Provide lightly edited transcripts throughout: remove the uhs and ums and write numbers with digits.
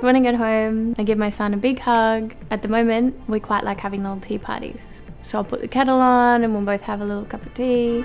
When I get home, I give my son a big hug. At the moment, we quite like having little tea parties. So I'll put the kettle on and we'll both have a little cup of tea.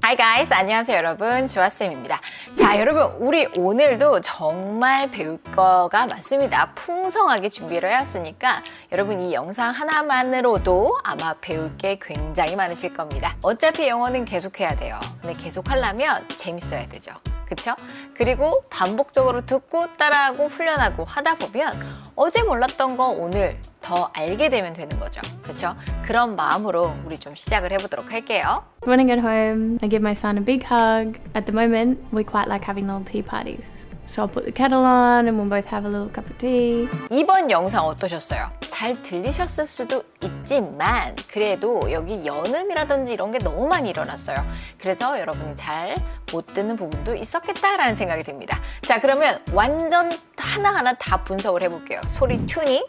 Hi guys, 안녕하세요 여러분, 주아쌤입니다. 자, 여러분, 우리 오늘도 정말 배울 거가 많습니다. 풍성하게 준비를 해왔으니까 여러분 이 영상 하나만으로도 아마 배울 게 굉장히 많으실 겁니다. 어차피 영어는 계속해야 돼요. 근데 계속하려면 재밌어야 되죠. 그쵸? 그리고 반복적으로 듣고 따라하고 훈련하고 하다 보면 어제 몰랐던 거 오늘 더 알게 되면 되는 거죠. 그쵸? 그런 마음으로 우리 좀 시작을 해보도록 할게요. When I get home, I give my son a big hug. At the moment, we quite like having little tea parties. So I'll put the kettle on and we'll both have a little cup of tea. 이번 영상 어떠셨어요? 잘 들리셨을 수도 있지만 그래도 여기 연음이라든지 이런 게 너무 많이 일어났어요. 그래서 여러분이 잘 못 듣는 부분도 있었겠다라는 생각이 듭니다. 자, 그러면 완전 하나하나 다 분석을 해볼게요. 소리 튜닝,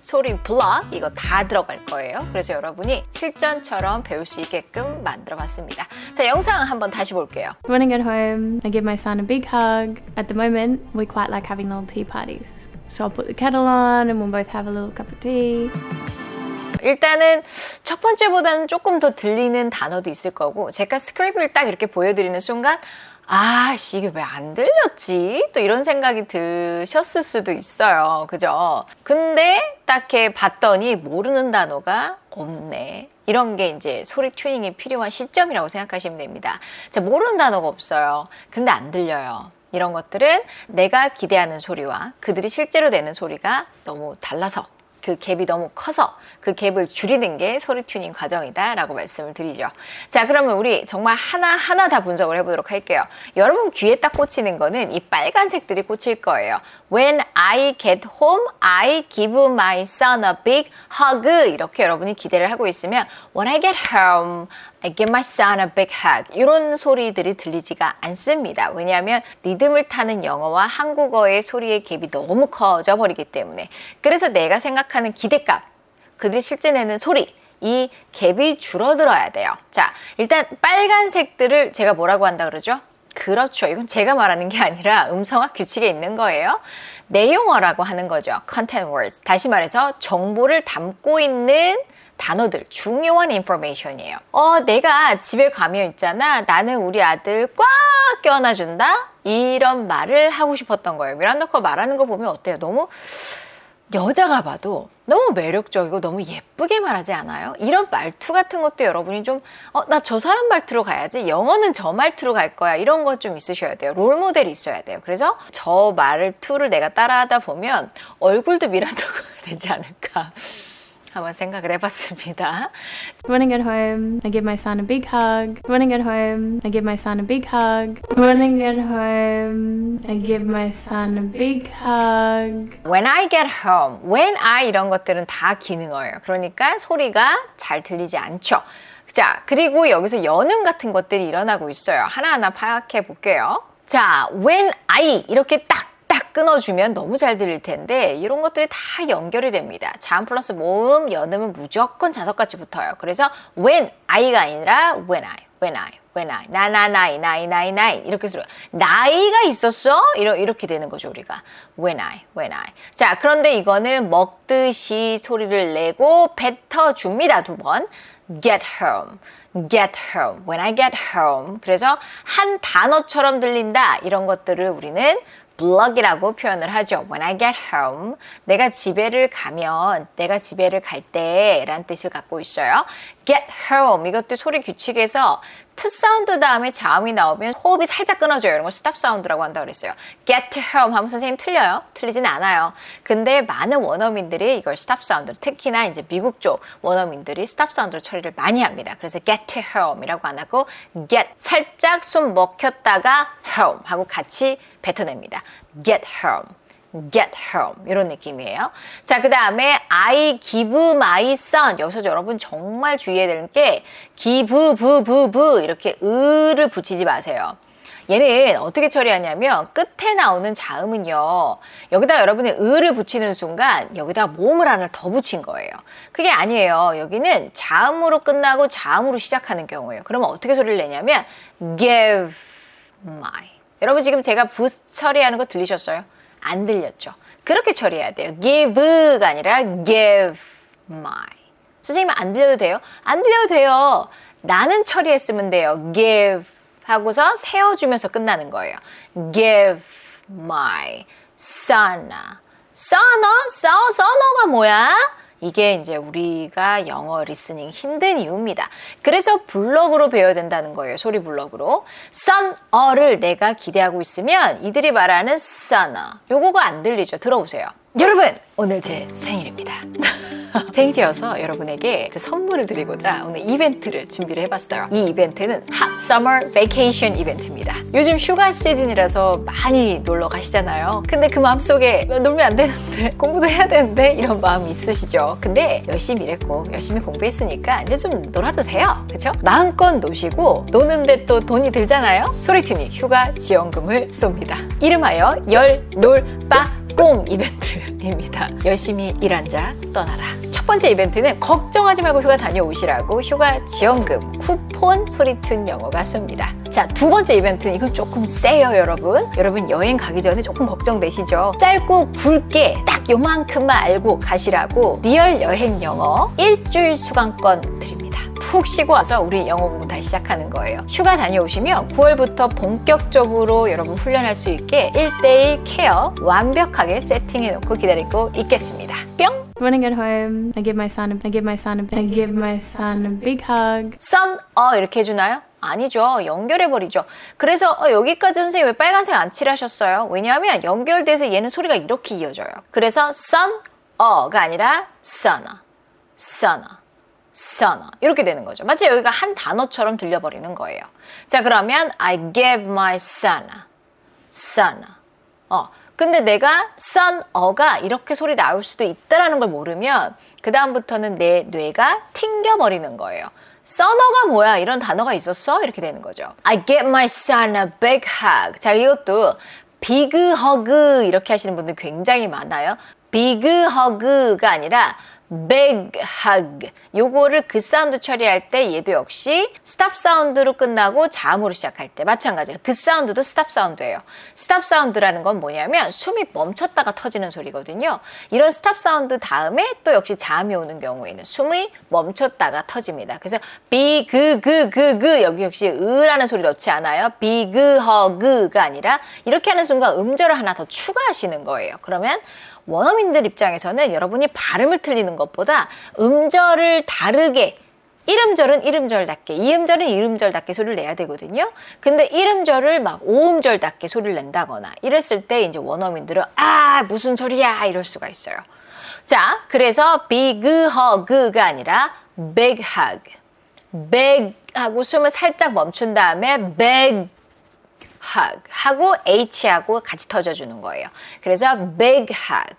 소리 블럭, 이거 다 들어갈 거예요. 그래서 여러분이 실전처럼 배울 수 있게끔 만들어 봤습니다. 자, 영상 한번 다시 볼게요. When I get home, I give my son a big hug. At the moment, we quite like having little tea parties. So I'll put the kettle on and we'll both have a little cup of tea. 일단은 첫 번째보다는 조금 더 들리는 단어도 있을 거고 제가 스크립트를 딱 이렇게 보여드리는 순간 아씨 이게 왜 안 들렸지? 또 이런 생각이 드셨을 수도 있어요. 그죠? 근데 딱히 봤더니 모르는 단어가 없네. 이런 게 이제 소리 튜닝이 필요한 시점이라고 생각하시면 됩니다. 자, 모르는 단어가 없어요. 근데 안 들려요. 이런 것들은 내가 기대하는 소리와 그들이 실제로 내는 소리가 너무 달라서 그 갭이 너무 커서 그 갭을 줄이는 게 소리 튜닝 과정이다 라고 말씀을 드리죠. 자, 그러면 우리 정말 하나하나 다 분석을 해보도록 할게요. 여러분 귀에 딱 꽂히는 거는 이 빨간색들이 꽂힐 거예요. When I get home, I give my son a big hug. 이렇게 여러분이 기대를 하고 있으면 When I get home, I give my son a big hug. 이런 소리들이 들리지가 않습니다. 왜냐하면 리듬을 타는 영어와 한국어의 소리의 갭이 너무 커져 버리기 때문에. 그래서 내가 생각하는 기대값, 그들이 실제 내는 소리, 이 갭이 줄어들어야 돼요. 자, 일단 빨간색들을 제가 뭐라고 한다 그러죠? 그렇죠. 이건 제가 말하는 게 아니라 음성학 규칙에 있는 거예요. 내용어라고 하는 거죠. Content words. 다시 말해서 정보를 담고 있는 단어들, 중요한 인포메이션이에요. 내가 집에 가면 있잖아. 나는 우리 아들 꽉 껴안아준다? 이런 말을 하고 싶었던 거예요. 미란다 거 말하는 거 보면 어때요? 너무 여자가 봐도 너무 매력적이고 너무 예쁘게 말하지 않아요? 이런 말투 같은 것도 여러분이 좀 나 저 사람 말투로 가야지. 영어는 저 말투로 갈 거야. 이런 것 좀 있으셔야 돼요. 롤 모델이 있어야 돼요. 그래서 저 말투를 내가 따라하다 보면 얼굴도 미란다가 되지 않을까. 한번 생각을 해봤습니다. When I get home, I give my son a big hug. When I get home, I give my son a big hug. When I get home, I give my son a big hug. When I get home, when I 이런 것들은 다 기능어예요. 그러니까 소리가 잘 들리지 않죠. 자, 그리고 여기서 연음 같은 것들이 일어나고 있어요. 하나하나 파악해 볼게요. 자, when I 이렇게 딱 끊어주면 너무 잘 들릴 텐데 이런 것들이 다 연결이 됩니다. 자음 플러스 모음, 연음은 무조건 자석같이 붙어요. 그래서 when I가 아니라 when I 나이 이렇게 소리 나이가 있었어? 이렇게 되는 거죠. 우리가 when I 자, 그런데 이거는 먹듯이 소리를 내고 뱉어줍니다. 두 번 get home when I get home. 그래서 한 단어처럼 들린다. 이런 것들을 우리는 블럭이라고 표현을 하죠. When I get home, 내가 집에를 가면, 내가 집에를 갈 때 라는 뜻을 갖고 있어요. Get home, 이것도 소리 규칙에서 트 사운드 다음에 자음이 나오면 호흡이 살짝 끊어져요. 이런 걸 스탑 사운드라고 한다고 그랬어요. Get home 하면 선생님 틀려요? 틀리진 않아요. 근데 많은 원어민들이 이걸 스탑 사운드, 특히나 이제 미국 쪽 원어민들이 스탑 사운드로 처리를 많이 합니다. 그래서 get home이라고 안 하고 get, 살짝 숨 먹혔다가 home 하고 같이 뱉어냅니다. get home 이런 느낌이에요. 자, 그 다음에 I give my son. 여기서 여러분 정말 주의해야 되는 게 give 이렇게 을을 붙이지 마세요. 얘는 어떻게 처리하냐면 끝에 나오는 자음은요. 여기다 여러분이 을을 붙이는 순간 여기다 모음을 하나 더 붙인 거예요. 그게 아니에요. 여기는 자음으로 끝나고 자음으로 시작하는 경우예요. 그러면 어떻게 소리를 내냐면 give my 여러분 지금 제가 부 처리하는 거 들리셨어요? 안 들렸죠? 그렇게 처리해야 돼요. give가 아니라 give my. 선생님 안 들려도 돼요? 안 들려도 돼요. 나는 처리했으면 돼요. give 하고서 세워주면서 끝나는 거예요. give my son'a. son'가 뭐야? 이게 이제 우리가 영어 리스닝 힘든 이유입니다. 그래서 블럭으로 배워야 된다는 거예요. 소리 블럭으로. son'를 내가 기대하고 있으면 이들이 말하는 son'a. 요거가 안 들리죠? 들어보세요. 여러분, 오늘 제 생일입니다. 생일이어서 여러분에게 선물을 드리고자 오늘 이벤트를 준비를 해봤어요. 이 이벤트는 Hot Summer Vacation 이벤트입니다. 요즘 휴가 시즌이라서 많이 놀러 가시잖아요. 근데 그 마음속에 놀면 안 되는데 공부도 해야 되는데 이런 마음이 있으시죠. 근데 열심히 일했고 열심히 공부했으니까 이제 좀 놀아도 돼요. 그쵸? 마음껏 노시고 노는데 또 돈이 들잖아요. 소리투니 휴가 지원금을 쏩니다. 이름하여 열놀빠꽁 이벤트입니다. 열심히 일한 자 떠나라. 첫 번째 이벤트는 걱정하지 말고 휴가 다녀오시라고 휴가 지원금 쿠폰 소리툰 영어가 쏩니다. 자, 두 번째 이벤트는 이건 조금 세요, 여러분. 여러분 여행 가기 전에 조금 걱정되시죠? 짧고 굵게 딱 요만큼만 알고 가시라고 리얼 여행 영어 일주일 수강권 드립니다. 푹 쉬고 와서 우리 영어 공부 다시 시작하는 거예요. 휴가 다녀오시면 9월부터 본격적으로 여러분 훈련할 수 있게 1대1 케어 완벽하게 세팅해놓고 기다리고 있겠습니다. 뿅! When I get home, I give my son a big hug. son, 이렇게 해주나요? 아니죠. 연결해버리죠. 그래서 여기까지 선생님 왜 빨간색 안 칠하셨어요? 왜냐하면 연결돼서 얘는 소리가 이렇게 이어져요. 그래서 son가 아니라 son'a 이렇게 되는 거죠. 마치 여기가 한 단어처럼 들려버리는 거예요. 자, 그러면 I gave my son'a. 근데 내가 son가 이렇게 소리 나올 수도 있다라는 걸 모르면 그 다음부터는 내 뇌가 튕겨버리는 거예요. son어가 뭐야? 이런 단어가 있었어? 이렇게 되는 거죠. I gave my son a big hug. 자, 이것도 big hug 이렇게 하시는 분들 굉장히 많아요. big hug가 아니라 big hug. 요거를 그 사운드 처리할 때 얘도 역시 스탑 사운드로 끝나고 자음으로 시작할 때 마찬가지로 그 사운드도 스탑 사운드예요. 스탑 사운드라는 건 뭐냐면 숨이 멈췄다가 터지는 소리거든요. 이런 스탑 사운드 다음에 또 역시 자음이 오는 경우에는 숨이 멈췄다가 터집니다. 그래서 big 여기 역시 으라는 소리 넣지 않아요. big hug가 아니라 이렇게 하는 순간 음절을 하나 더 추가하시는 거예요. 그러면 원어민들 입장에서는 여러분이 발음을 틀리는 것보다 음절을 다르게 1음절은 1음절답게 2음절은 2음절답게 소리를 내야 되거든요. 근데 1음절을 막 5음절답게 소리를 낸다거나 이랬을 때 이제 원어민들은 무슨 소리야 이럴 수가 있어요. 자, 그래서 big hug가 아니라 big hug. big 하고 숨을 살짝 멈춘 다음에 big hug 하고 H하고 같이 터져주는 거예요. 그래서 big hug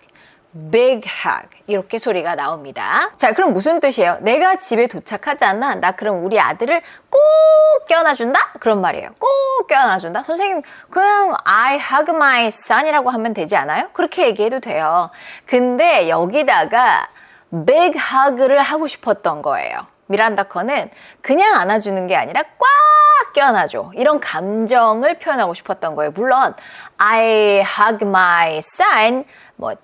이렇게 소리가 나옵니다. 자, 그럼 무슨 뜻이에요? 내가 집에 도착하잖아. 나 그럼 우리 아들을 꼭 껴안아준다? 그런 말이에요. 꼭 껴안아준다? 선생님 그냥 I hug my son이라고 하면 되지 않아요? 그렇게 얘기해도 돼요. 근데 여기다가 big hug를 하고 싶었던 거예요. 미란다 커는 그냥 안아주는 게 아니라 꽉 껴안아줘. 이런 감정을 표현하고 싶었던 거예요. 물론 I hug my son,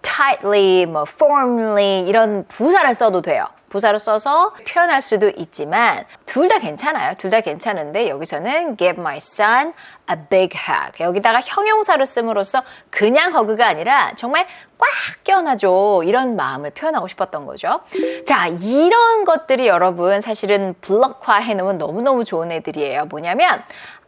tightly, firmly 이런 부사를 써도 돼요. 부사를 써서 표현할 수도 있지만 둘 다 괜찮아요. 둘 다 괜찮은데 여기서는 give my son a big hug. 여기다가 형용사를 씀으로써 그냥 허그가 아니라 정말 꽉 껴안아줘. 이런 마음을 표현하고 싶었던 거죠. 자, 이런 것들이 여러분 사실은 블럭화 해놓으면 너무너무 좋은 애들이에요. 뭐냐면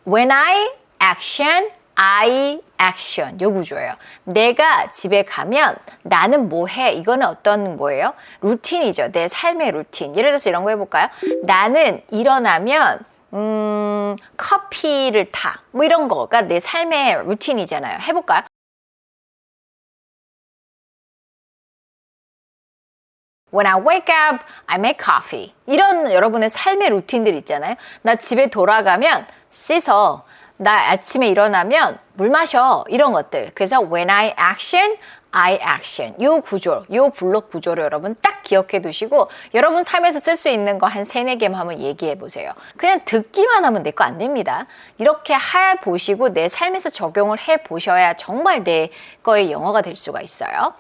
when I action, I action 요 구조예요. 내가 집에 가면 나는 뭐 해? 이거는 어떤 뭐예요? 루틴이죠. 내 삶의 루틴. 예를 들어서 이런 거 해볼까요? 나는 일어나면 커피를 타. 이런 거가 내 삶의 루틴이잖아요. 해볼까요? When I wake up, I make coffee. 이런 여러분의 삶의 루틴들 있잖아요. 나 집에 돌아가면 씻어. 나 아침에 일어나면 물 마셔. 이런 것들. 그래서 when I action, I action. 요 구조, 요 블록 구조를 여러분 딱 기억해 두시고 여러분 삶에서 쓸 수 있는 거 한 3, 4개만 한번 얘기해 보세요. 그냥 듣기만 하면 내 거 안 됩니다. 이렇게 해 보시고 내 삶에서 적용을 해 보셔야 정말 내 거의 영어가 될 수가 있어요.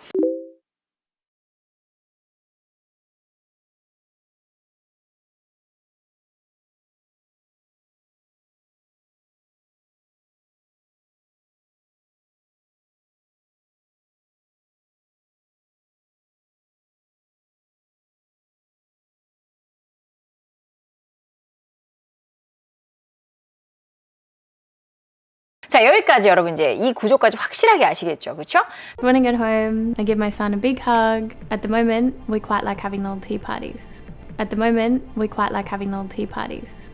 자, 여기까지 여러분 이제 이 구조까지 확실하게 아시겠죠? 그렇죠? When I get home, I give my son a big hug. At the moment, we quite like having little tea parties. At the moment, we quite like having little tea parties.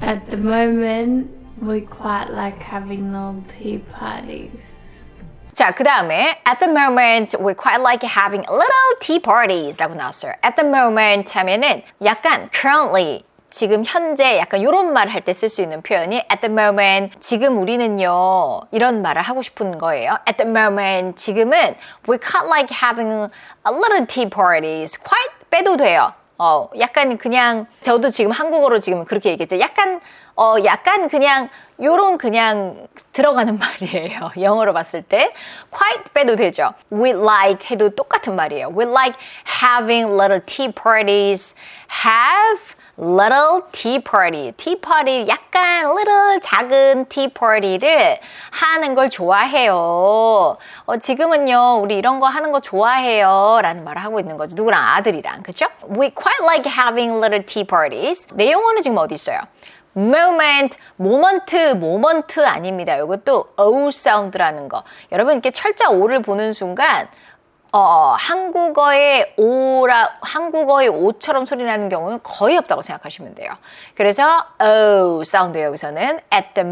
At the moment, we quite like having little tea parties. 자, 그 다음에 at the moment we quite like having little tea parties 라고 나왔어요. at the moment 하면은 약간 currently 지금 현재 약간 이런 말을 할 때 쓸 수 있는 표현이 at the moment 지금 우리는요 이런 말을 하고 싶은 거예요. at the moment 지금은 we quite like having a little tea parties quite 빼도 돼요. 약간 그냥 저도 지금 한국어로 지금 그렇게 얘기했죠. 약간 그냥 요런 그냥 들어가는 말이에요. 영어로 봤을 때 quite 빼도 되죠. We like 해도 똑같은 말이에요. We like having little tea parties. Have little tea party. tea party 약간 little 작은 tea party를 하는 걸 좋아해요. 지금은요 우리 이런 거 하는 거 좋아해요 라는 말을 하고 있는 거죠. 누구랑? 아들이랑. 그쵸? We quite like having little tea parties. 내 영어는 지금 어디 있어요? moment, moment 아닙니다. 이것도 O 사운드라는 거. 여러분 이렇게 철자 O를 보는 순간 한국어의 O처럼 소리 나는 경우는 거의 없다고 생각하시면 돼요. 그래서 O 사운드 여기서는 at the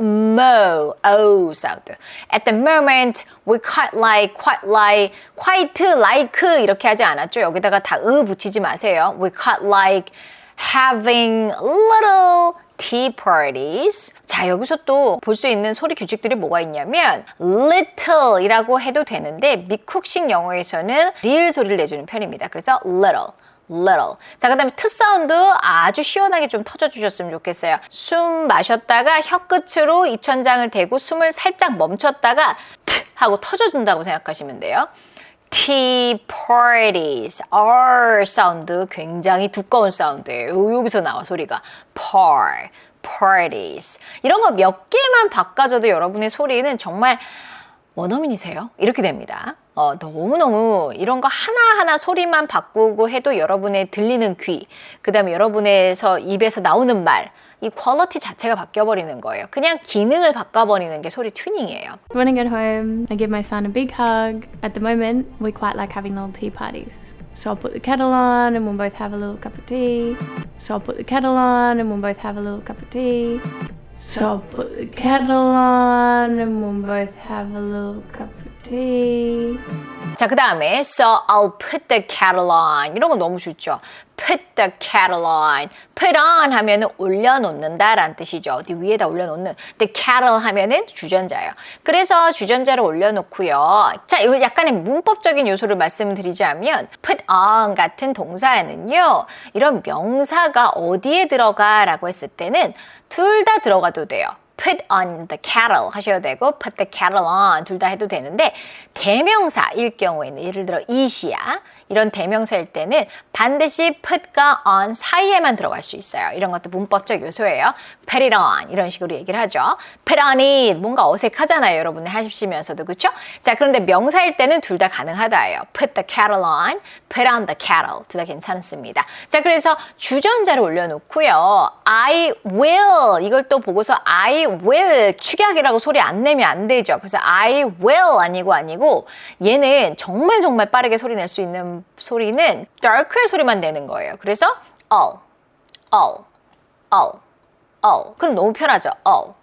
O 사운드. At the moment, we quite like 이렇게 하지 않았죠? 여기다가 다 붙이지 마세요. We quite like having little tea parties. 자, 여기서 또 볼 수 있는 소리 규칙들이 뭐가 있냐면 little 이라고 해도 되는데 미국식 영어에서는 리을 소리를 내주는 편입니다. 그래서 little. 자, 그 다음에 트 사운드 아주 시원하게 좀 터져주셨으면 좋겠어요. 숨 마셨다가 혀 끝으로 입천장을 대고 숨을 살짝 멈췄다가 트 하고 터져준다고 생각하시면 돼요. tea parties. R 사운드 굉장히 두꺼운 사운드예요. 여기서 나와 소리가 parties. 이런 거 몇 개만 바꿔줘도 여러분의 소리는 정말 원어민이세요? 이렇게 됩니다. 너무너무 이런 거 하나하나 소리만 바꾸고 해도 여러분의 들리는 귀, 그 다음에 여러분에서 입에서 나오는 말, 이 퀄리티 자체가 바뀌어버리는 거예요. 그냥 기능을 바꿔버리는 게 소리 튜닝이에요. When I get home, I give my son a big hug. At the moment, we quite like having little tea parties. So I'll put the kettle on and we'll both have a little cup of tea. So I'll put the kettle on and we'll both have a little cup of tea. So I'll put the kettle on and we'll both have a little cup of tea. 자, 그 다음에 So I'll put the kettle on. 이런 거 너무 좋죠. Put the kettle on. Put on 하면은 올려놓는다 라는 뜻이죠. 어디 위에다 올려놓는. The kettle 하면은 주전자예요. 그래서 주전자를 올려놓고요. 자, 이 약간의 문법적인 요소를 말씀드리자면 put on 같은 동사에는요. 이런 명사가 어디에 들어가 라고 했을 때는 둘 다 들어가도 돼요. put on the kettle 하셔도 되고 put the kettle on 둘 다 해도 되는데 대명사일 경우에는 예를 들어 it이야 이런 대명사일 때는 반드시 put과 on 사이에만 들어갈 수 있어요. 이런 것도 문법적 요소예요. put it on 이런 식으로 얘기를 하죠. put on it 뭔가 어색하잖아요. 여러분이 하시면서도 그렇죠? 자, 그런데 명사일 때는 둘 다 가능하다예요. put the kettle on, put on the kettle 둘 다 괜찮습니다. 자, 그래서 주전자를 올려놓고요. I will 이걸 또 보고서 I will 축약이라고 소리 안 내면 안 되죠. 그래서 I will 아니고 얘는 정말 빠르게 소리 낼 수 있는 소리는 dark의 소리만 내는 거예요. 그래서 all. 그럼 너무 편하죠. all.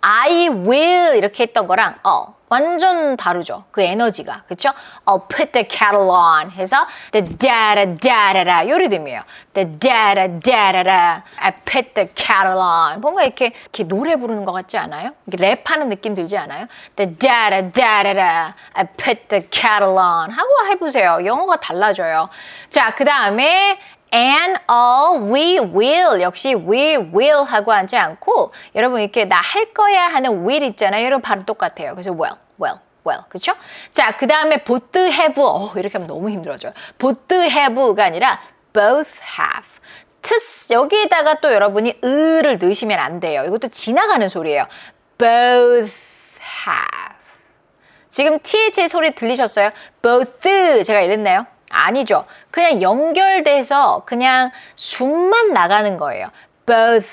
I will 이렇게 했던 거랑 all. 완전 다르죠. 그 에너지가. 그쵸? I'll put the kettle on 해서 the da-da-da-da-da 요 리듬이에요. the da-da-da-da-da I put the kettle on 뭔가 이렇게 노래 부르는 것 같지 않아요? 이렇게 랩하는 느낌 들지 않아요? the da-da-da-da-da I put the kettle on 하고 해보세요. 영어가 달라져요. 자, 그 다음에 and all we will 역시 we will 하고 하지 않고 여러분 이렇게 나 할 거야 하는 will 있잖아요. 여러분 발음 똑같아요. 그래서 well 그렇죠? 자, 그 다음에 both have 이렇게 하면 너무 힘들어져요. both have가 아니라 both have 여기에다가 또 여러분이 을을 넣으시면 안 돼요. 이것도 지나가는 소리예요. both have 지금 TH의 소리 들리셨어요? both 제가 이랬나요? 아니죠. 그냥 연결돼서 그냥 숨만 나가는 거예요. both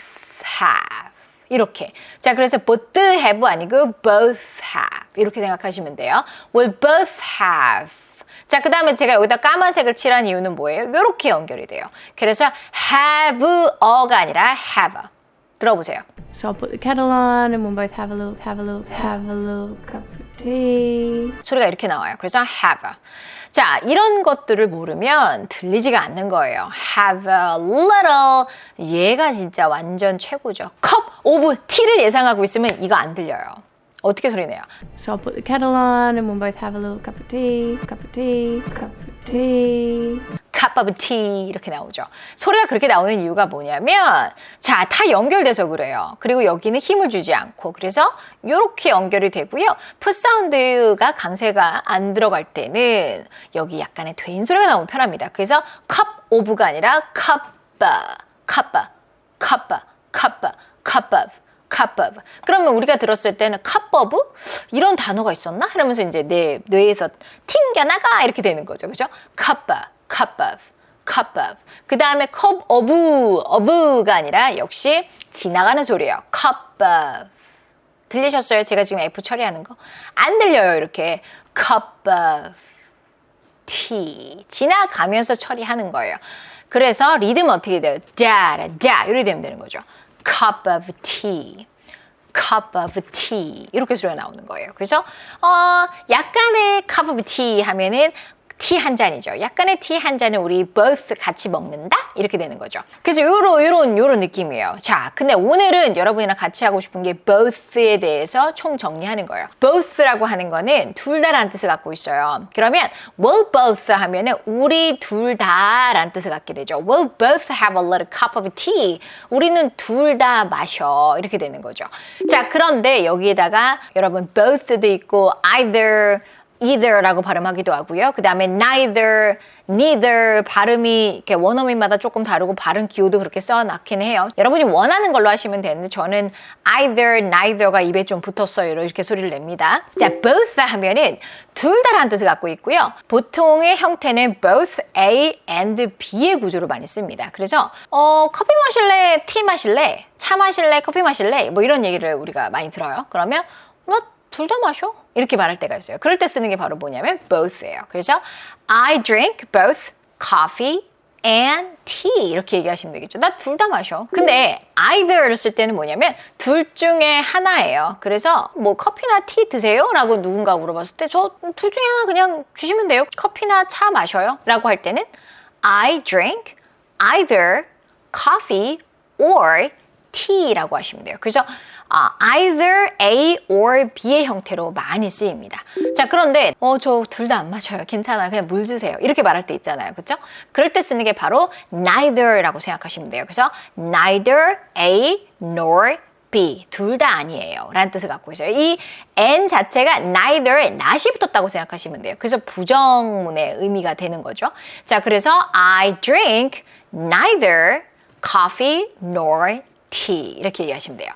have 이렇게. 자, 그래서 both have 아니고 both have 이렇게 생각하시면 돼요. We'll both have. 자, 그 다음에 제가 여기다 까만색을 칠한 이유는 뭐예요? 이렇게 연결이 돼요. 그래서 have a가 아니라 have. 들어보세요. So I'll put the kettle on and we'll both have a little cup of tea. 소리가 이렇게 나와요. 그래서 have. 자, 이런 것들을 모르면 들리지가 않는 거예요. have a little. 얘가 진짜 완전 최고죠. cup of tea를 예상하고 있으면 이거 안 들려요. 어떻게 소리 내요? So I'll put the kettle on and we'll both have a little cup of tea. cup of tea 이렇게 나오죠. 소리가 그렇게 나오는 이유가 뭐냐면 자, 다 연결돼서 그래요. 그리고 여기는 힘을 주지 않고 그래서 이렇게 연결이 되고요. 풋 사운드가 강세가 안 들어갈 때는 여기 약간의 된 소리가 나오면 편합니다. 그래서 cup of가 아니라 cup of. 그러면 우리가 들었을 때는 cup of? 이런 단어가 있었나? 이러면서 이제 내 뇌에서 튕겨나가 이렇게 되는 거죠. 그죠? cup of. 그 다음에 cup of가 아니라 역시 지나가는 소리예요. cup of. 들리셨어요? 제가 지금 F 처리하는 거? 안 들려요, 이렇게. cup of tea. 지나가면서 처리하는 거예요. 그래서 리듬은 어떻게 돼요? 자, 이렇게 되면 되는 거죠. cup of tea. 이렇게 소리가 나오는 거예요. 그래서 약간의 cup of tea 하면은 티 한 잔이죠. 약간의 티 한 잔은 우리 both 같이 먹는다? 이렇게 되는 거죠. 그래서 요런 느낌이에요. 자, 근데 오늘은 여러분이랑 같이 하고 싶은 게 both에 대해서 총 정리하는 거예요. both라고 하는 거는 둘 다라는 뜻을 갖고 있어요. 그러면 we'll both 하면은 우리 둘 다라는 뜻을 갖게 되죠. We'll both have a little cup of tea. 우리는 둘 다 마셔. 이렇게 되는 거죠. 자, 그런데 여기에다가 여러분 both도 있고 either라고 발음하기도 하고요. 그 다음에 neither 발음이 이렇게 원어민마다 조금 다르고 발음 기호도 그렇게 써놨긴 해요. 여러분이 원하는 걸로 하시면 되는데 저는 neither가 입에 좀 붙었어요. 이렇게 소리를 냅니다. 자, both 하면은 둘 다라는 뜻을 갖고 있고요. 보통의 형태는 both A and B의 구조로 많이 씁니다. 그래서 커피 마실래? 티 마실래? 차 마실래? 커피 마실래? 뭐 이런 얘기를 우리가 많이 들어요. 그러면 둘 다 마셔? 이렇게 말할 때가 있어요. 그럴 때 쓰는 게 바로 뭐냐면 both예요. 그래서 I drink both coffee and tea 이렇게 얘기하시면 되겠죠. 나 둘 다 마셔. 근데 either를 쓸 때는 뭐냐면 둘 중에 하나예요. 그래서 뭐 커피나 티 드세요? 라고 누군가 물어봤을 때 저 둘 중에 하나 그냥 주시면 돼요. 커피나 차 마셔요? 라고 할 때는 I drink either coffee or tea라고 하시면 돼요. 그래서 either A or B의 형태로 많이 쓰입니다. 자, 그런데 저 둘 다 안 마셔요. 괜찮아요. 그냥 물 주세요. 이렇게 말할 때 있잖아요. 그렇죠? 그럴 때 쓰는 게 바로 neither라고 생각하시면 돼요. 그래서 neither A nor B 둘 다 아니에요. 라는 뜻을 갖고 있어요. 이 N 자체가 neither에 not이 붙었다고 생각하시면 돼요. 그래서 부정문의 의미가 되는 거죠. 자, 그래서 I drink neither coffee nor tea 이렇게 얘기하시면 돼요.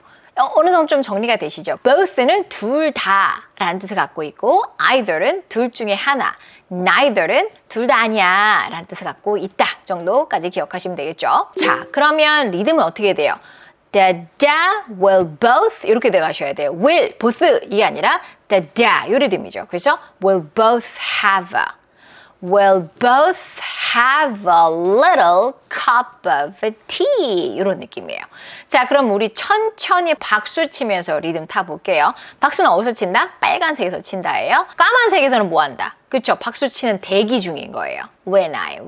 어느 정도 좀 정리가 되시죠? both는 둘 다라는 뜻을 갖고 있고 either는 둘 중에 하나, neither는 둘 다 아니야 라는 뜻을 갖고 있다 정도까지 기억하시면 되겠죠? 자, 그러면 리듬은 어떻게 돼요? the, will, both 이렇게 돼가셔야 돼요. will, both 이게 아니라 the, 요 리듬이죠. 그래서 will both have we'll both have a little cup of tea. 이런 느낌이에요. 자, 그럼 우리 천천히 박수 치면서 리듬 타볼게요. 박수는 어디서 친다? 빨간색에서 친다예요. 까만색에서는 뭐 한다? 그쵸? 박수 치는 대기 중인 거예요. When I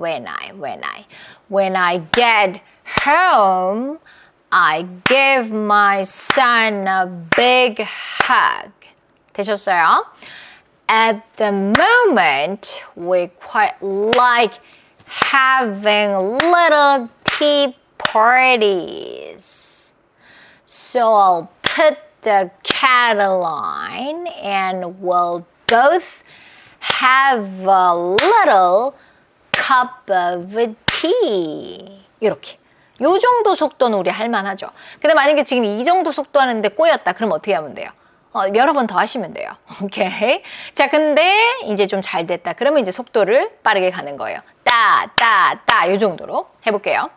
get home, I give my son a big hug. 되셨어요? At the moment, we quite like having little tea parties. So I'll put the kettle on and we'll both have a little cup of tea. 이렇게. 요 정도 속도는 우리 할만하죠. 근데 만약에 지금 이 정도 속도 하는데 꼬였다. 그럼 어떻게 하면 돼요? 여러 번 더 하시면 돼요. 오케이. 자, 근데 이제 좀 잘 됐다. 그러면 이제 속도를 빠르게 가는 거예요. 요 정도로 해볼게요.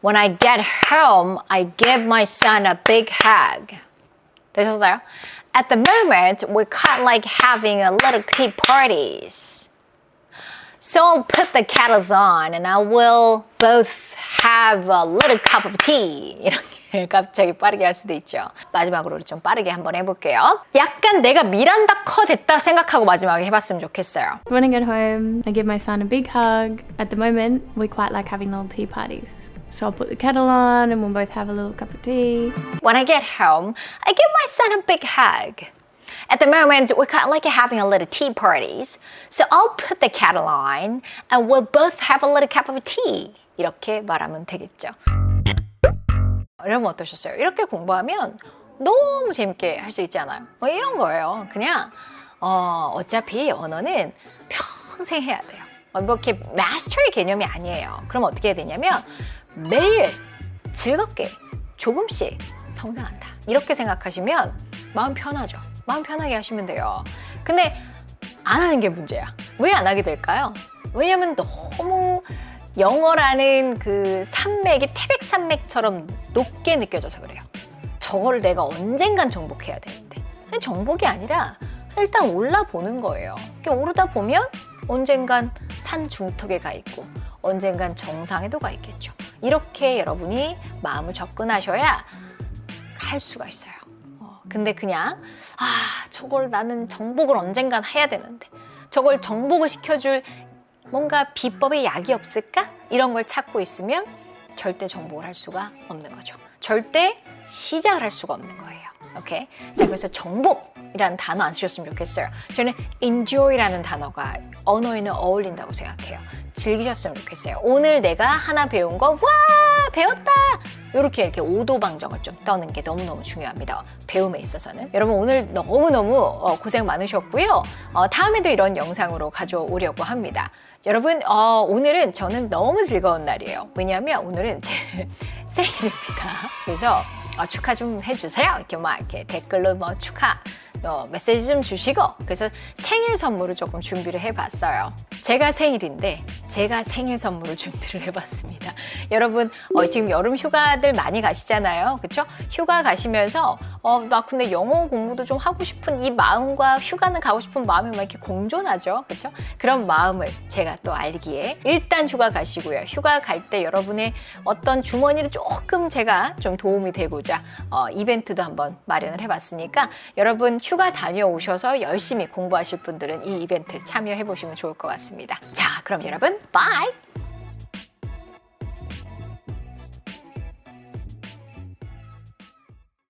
When I get home, I give my son a big hug. 되셨어요? At the moment, we kind of like having a little tea parties. So I'll put the kettles on and I will both have a little cup of tea. 이렇게 갑자기 빠르게 할 수도 있죠. 마지막으로 좀 빠르게 한번 해볼게요. 약간 내가 미란다 커 됐다 생각하고 마지막에 해봤으면 좋겠어요. When I get home, I give my son a big hug. At the moment, we quite like having little tea parties. So I'll put the kettle on and we'll both have a little cup of tea. When I get home, I give my son a big hug. At the moment, we're kind of like having a little tea parties. So I'll put the kettle on and we'll both have a little cup of tea. 이렇게 말하면 되겠죠. 여러분 어떠셨어요? 이렇게 공부하면 너무 재밌게 할 수 있지 않아요? 이런 거예요. 그냥 어차피 언어는 평생 해야 돼요. 뭐 이렇게 마스터의 개념이 아니에요. 그럼 어떻게 해야 되냐면 매일 즐겁게 조금씩 성장한다. 이렇게 생각하시면 마음 편하죠. 마음 편하게 하시면 돼요. 근데 안 하는 게 문제야. 왜 안 하게 될까요? 왜냐면 너무 영어라는 그 산맥이 태백산맥처럼 높게 느껴져서 그래요. 저거를 내가 언젠간 정복해야 되는데. 정복이 아니라 일단 올라보는 거예요. 오르다 보면 언젠간 산 중턱에 가 있고 언젠간 정상에도 가 있겠죠. 이렇게 여러분이 마음을 접근하셔야 할 수가 있어요. 근데 그냥 저걸 나는 정복을 언젠간 해야 되는데 저걸 정복을 시켜줄 뭔가 비법의 약이 없을까? 이런 걸 찾고 있으면 절대 정복을 할 수가 없는 거죠. 절대 시작을 할 수가 없는 거예요. 오케이? 자, 그래서 정복이라는 단어 안 쓰셨으면 좋겠어요. 저는 enjoy라는 단어가 언어에는 어울린다고 생각해요. 즐기셨으면 좋겠어요. 오늘 내가 하나 배운 거, 와! 배웠다! 이렇게 오도방정을 좀 떠는 게 너무너무 중요합니다. 배움에 있어서는. 여러분 오늘 너무너무 고생 많으셨고요. 다음에도 이런 영상으로 가져오려고 합니다. 여러분 오늘은 저는 너무 즐거운 날이에요. 왜냐하면 오늘은 제 생일입니다. 그래서 축하 좀 해주세요. 이렇게 댓글로 축하 메시지 좀 주시고 그래서 생일 선물을 조금 준비를 해봤어요. 제가 생일인데 제가 생일 선물을 준비를 해봤습니다. 여러분 지금 여름 휴가들 많이 가시잖아요. 그렇죠? 휴가 가시면서 나 근데 영어 공부도 좀 하고 싶은 이 마음과 휴가는 가고 싶은 마음이 막 이렇게 공존하죠. 그렇죠? 그런 마음을 제가 또 알기에 일단 휴가 가시고요. 휴가 갈 때 여러분의 어떤 주머니를 조금 제가 좀 도움이 되고자 이벤트도 한번 마련을 해봤으니까 여러분 휴가 다녀오셔서 열심히 공부하실 분들은 이 이벤트 참여해 보시면 좋을 것 같습니다. 자, 그럼 여러분, 바이!